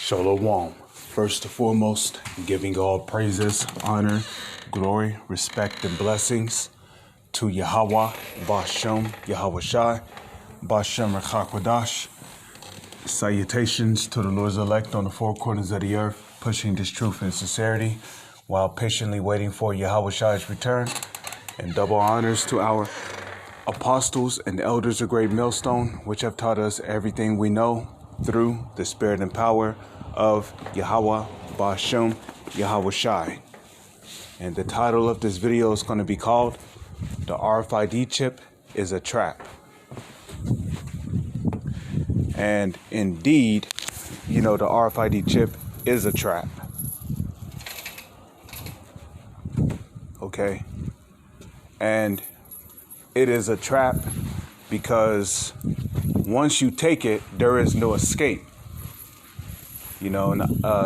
Shalom. First and foremost, giving all praises, honor, glory, respect, and blessings to Yahweh, Bashem, Yahweh Shai, Bashem Rechakwadash. Salutations to the Lord's elect on the four corners of the earth, pushing this truth and sincerity while patiently waiting for Yahweh Shai's return. And double honors to our apostles and elders of Great Millstone, which have taught us everything we know through the spirit and power of Yahweh, Bashem, Yahweh Shai. And the title of this video is going to be called "The RFID Chip is a Trap." And indeed, the RFID chip is a trap. Okay? And it is a trap because once you take it, there is no escape.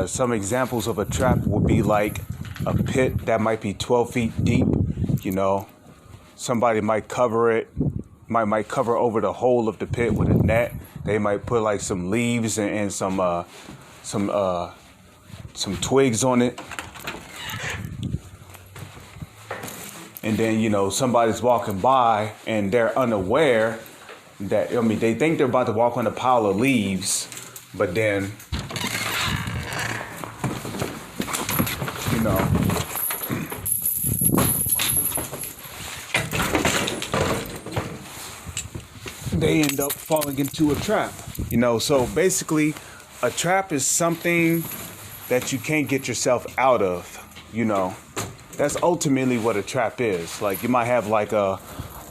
Some examples of a trap would be like a pit that might be 12 feet deep. Somebody might cover it, might cover over the hole of the pit with a net. They might put like some leaves and some twigs on it. And then, somebody's walking by and they're unaware that, they think they're about to walk on a pile of leaves, but then, they end up falling into a trap. So basically, a trap is something that you can't get yourself out of, That's ultimately what a trap is. Like, you might have like a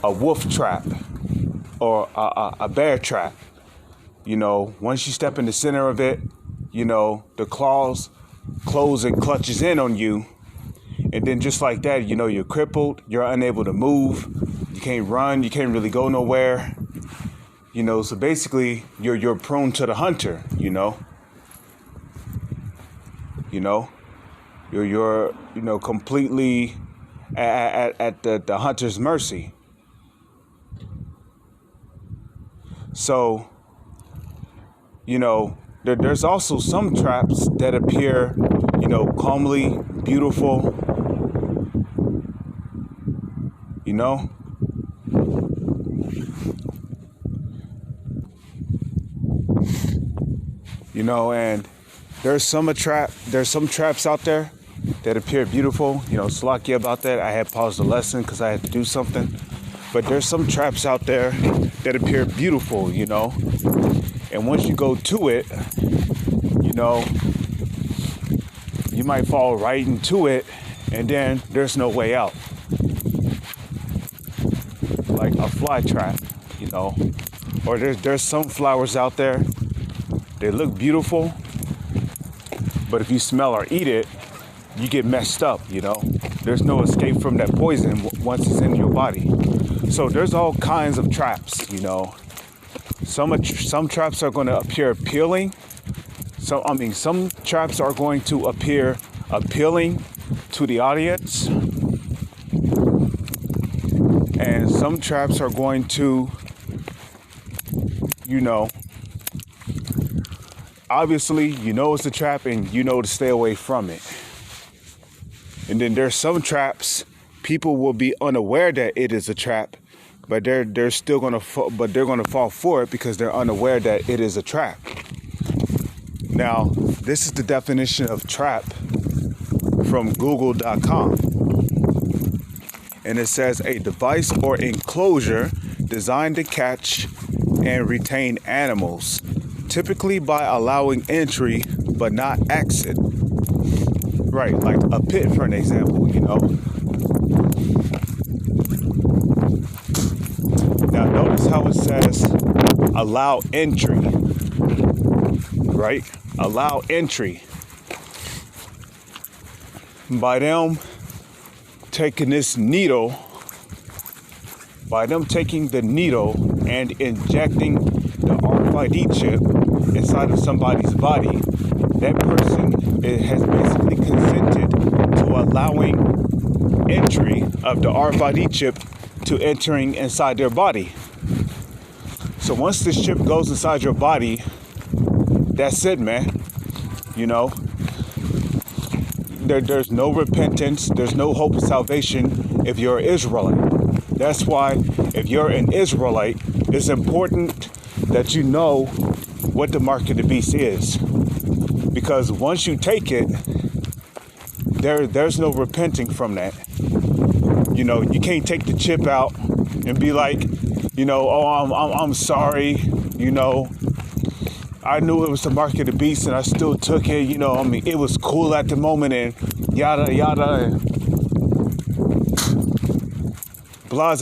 wolf trap or a bear trap. Once you step in the center of it, the claws close and clutches in on you. And then just like that, you're crippled. You're unable to move. You can't run. You can't really go nowhere. So basically, you're prone to the hunter, You're completely at the hunter's mercy. So, there's also some traps that appear, calmly beautiful, and there's some traps out there that appear beautiful. Slacky about that. I had paused the lesson because I had to do something. But there's some traps out there that appear beautiful, And once you go to it, you might fall right into it, and then there's no way out. Like a fly trap, Or there's some flowers out there. They look beautiful, but if you smell or eat it, you get messed up, There's no escape from that poison once it's in your body. So there's all kinds of traps, Some traps are going to appear appealing. Some traps are going to appear appealing to the audience. And some traps are going to, obviously, it's a trap and to stay away from it. And then there's some traps people will be unaware that it is a trap, but they're still gonna fall for it because they're unaware that it is a trap. Now, this is the definition of trap from Google.com, and it says a device or enclosure designed to catch and retain animals, typically by allowing entry but not exit. Right, like a pit, for an example, Now, notice how it says allow entry, right? Allow entry. By them taking the needle and injecting the RFID chip inside of somebody's body, that person has basically consented to allowing entry of the RFID chip to entering inside their body. So once this chip goes inside your body, that's it, man. You know, there's no repentance, there's no hope of salvation if you're an Israelite. That's why if you're an Israelite, it's important that you know what the mark of the beast is. Because once you take it, there's no repenting from that. You know, you can't take the chip out and be like, you know, oh, I'm sorry, you know, I knew it was the mark of the beast and I still took it, you know, I mean, it was cool at the moment and yada, yada, and blase.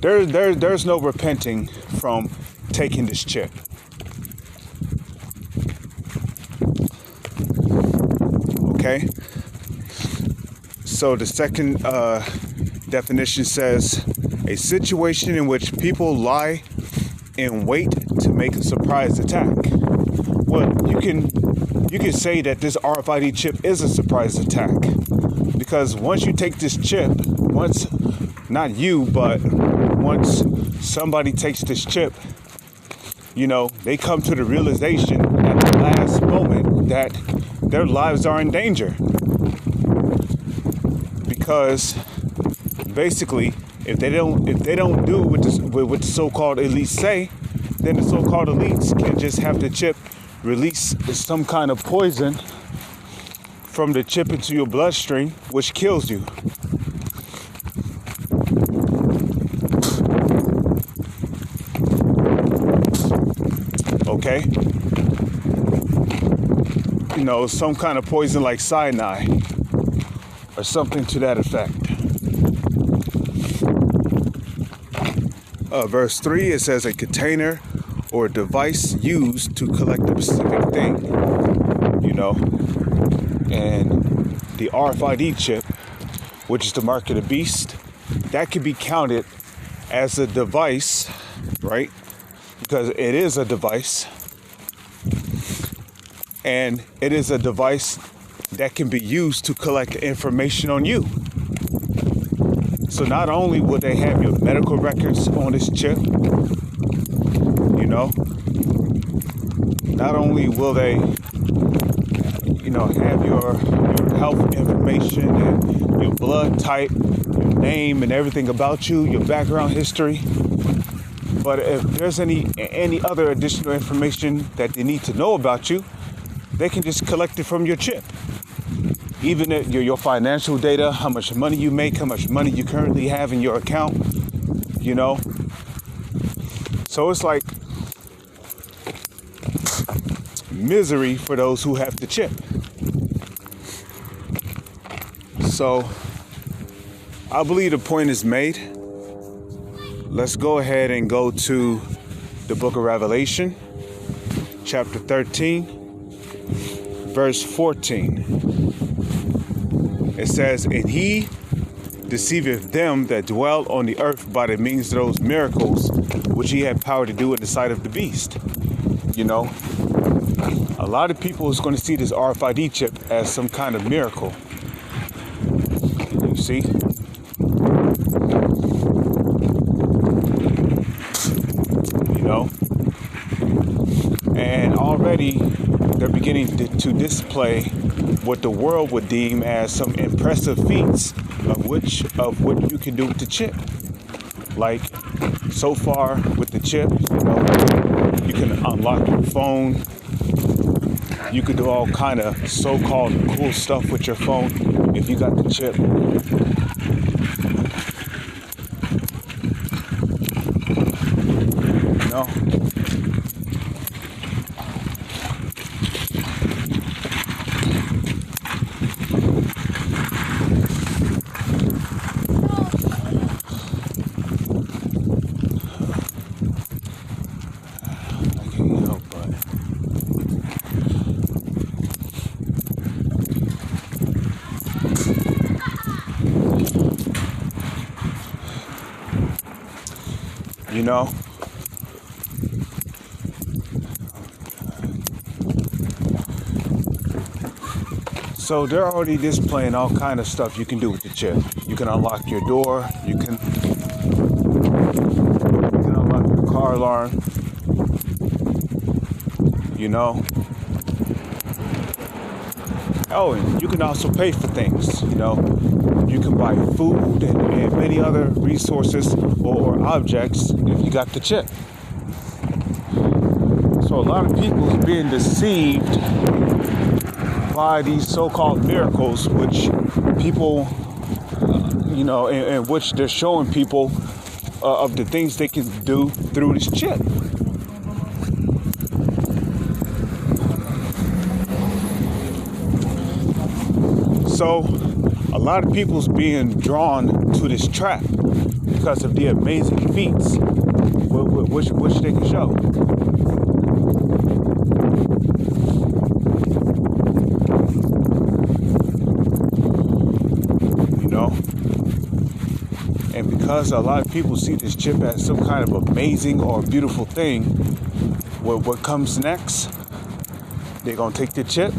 There's no repenting from taking this chip. Okay? So the second definition says, a situation in which people lie in wait to make a surprise attack. Well, you can say that this RFID chip is a surprise attack, because once you take this chip, once somebody takes this chip, you know, they come to the realization at the last moment that their lives are in danger. Because basically, if they don't do what the so-called elites say, then the so-called elites can just have the chip release some kind of poison from the chip into your bloodstream, which kills you. Okay? You know, some kind of poison like cyanide or something to that effect. Verse 3, it says a container or a device used to collect a specific thing, you know. And the RFID chip, which is the mark of the beast, that could be counted as a device, right? Because it is a device. And it is a device that can be used to collect information on you. So not only will they have your medical records on this chip, you know, not only will they, you know, have your health information and your blood type, your name and everything about you, your background history, but if there's any other additional information that they need to know about you, they can just collect it from your chip. Even your financial data, how much money you make, how much money you currently have in your account, you know. So it's like misery for those who have the chip. So I believe the point is made. Let's go ahead and go to the book of Revelation, chapter 13, verse 14. It says, and he deceiveth them that dwell on the earth by the means of those miracles which he had power to do in the sight of the beast. You know, a lot of people is going to see this RFID chip as some kind of miracle. You see? You know? And already they're beginning to display what the world would deem as some impressive feats of what you can do with the chip. Like so far with the chip, you know, you can unlock your phone. You could do all kind of so-called cool stuff with your phone if you got the chip. You know? You know, so they're already displaying all kind of stuff you can do with the chip. You can unlock your door. You can unlock your car alarm. You know, Oh, and you can also pay for things, you know. You can buy food and many other resources or objects if you got the chip. So a lot of people is being deceived by these so-called miracles, which people, you know, in which they're showing people of the things they can do through this chip. So a lot of people's being drawn to this trap because of the amazing feats which they can show. You know? And because a lot of people see this chip as some kind of amazing or beautiful thing, what comes next? They're going to take the chip,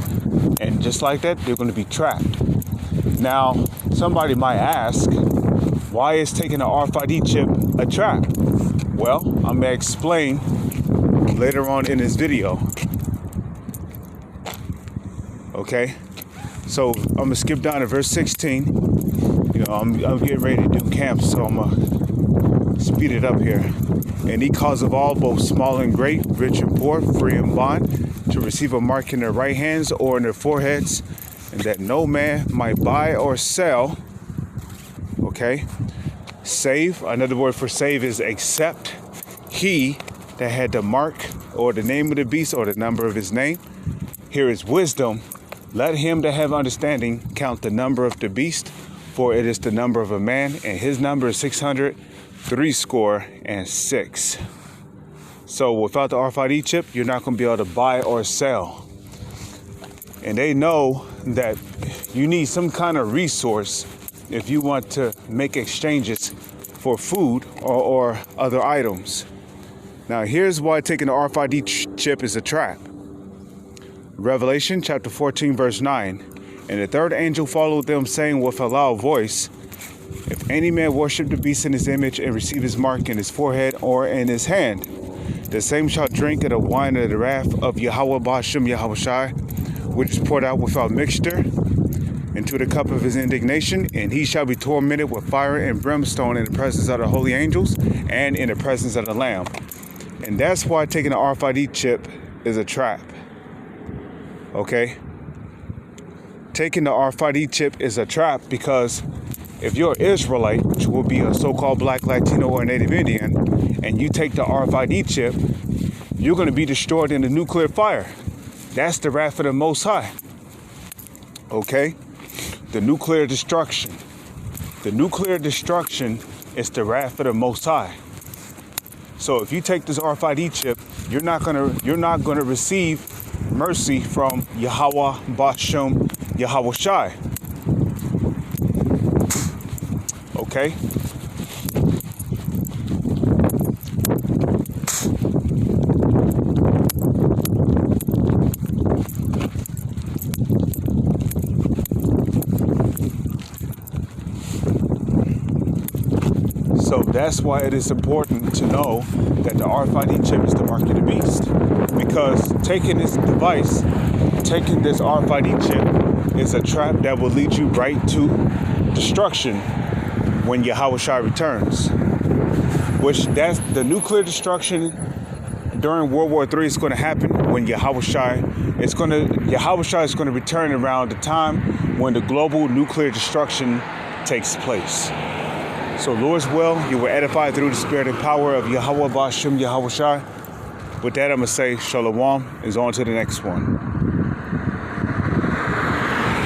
and just like that, they're going to be trapped. Now, somebody might ask, why is taking an RFID chip a trap? Well, I'm going to explain later on in this video. Okay? So, I'm going to skip down to verse 16. You know, I'm getting ready to do camp, so I'm going to speed it up here. And he caused of all, both small and great, rich and poor, free and bond, to receive a mark in their right hands or in their foreheads, and that no man might buy or sell. Okay? Save, another word for save is except he that had the mark or the name of the beast or the number of his name. Here is wisdom. Let him that have understanding count the number of the beast, for it is the number of a man, and his number is 666. So without the RFID chip, you're not going to be able to buy or sell. And they know that you need some kind of resource if you want to make exchanges for food or other items. Now, here's why taking the RFID chip is a trap. Revelation chapter 14, verse 9. And the third angel followed them, saying with a loud voice, if any man worship the beast in his image and receive his mark in his forehead or in his hand, the same shall drink of the wine of the wrath of Yahweh Ba'ashem Yahushai, which is poured out without mixture into the cup of his indignation, and he shall be tormented with fire and brimstone in the presence of the holy angels and in the presence of the Lamb. And that's why taking an RFID chip is a trap. Okay? Taking the RFID chip is a trap because if you're Israelite, which will be a so-called black, Latino, or Native Indian, and you take the RFID chip, you're going to be destroyed in the nuclear fire. That's the wrath of the Most High. Okay? The nuclear destruction. The nuclear destruction is the wrath of the Most High. So if you take this RFID chip, you're not gonna receive mercy from Yahweh Ba'ashem Yahushai. Okay? So that's why it is important to know that the RFID chip is the mark of the beast. Because taking this device, taking this RFID chip is a trap that will lead you right to destruction when Yahushua returns. Which that's the nuclear destruction during World War III is going to happen when Yahushua is going to return around the time when the global nuclear destruction takes place. So, Lord's will, you were edified through the spirit and power of Yahweh Ba'ashem Yahushua. With that, I'm going to say Shalom is on to the next one.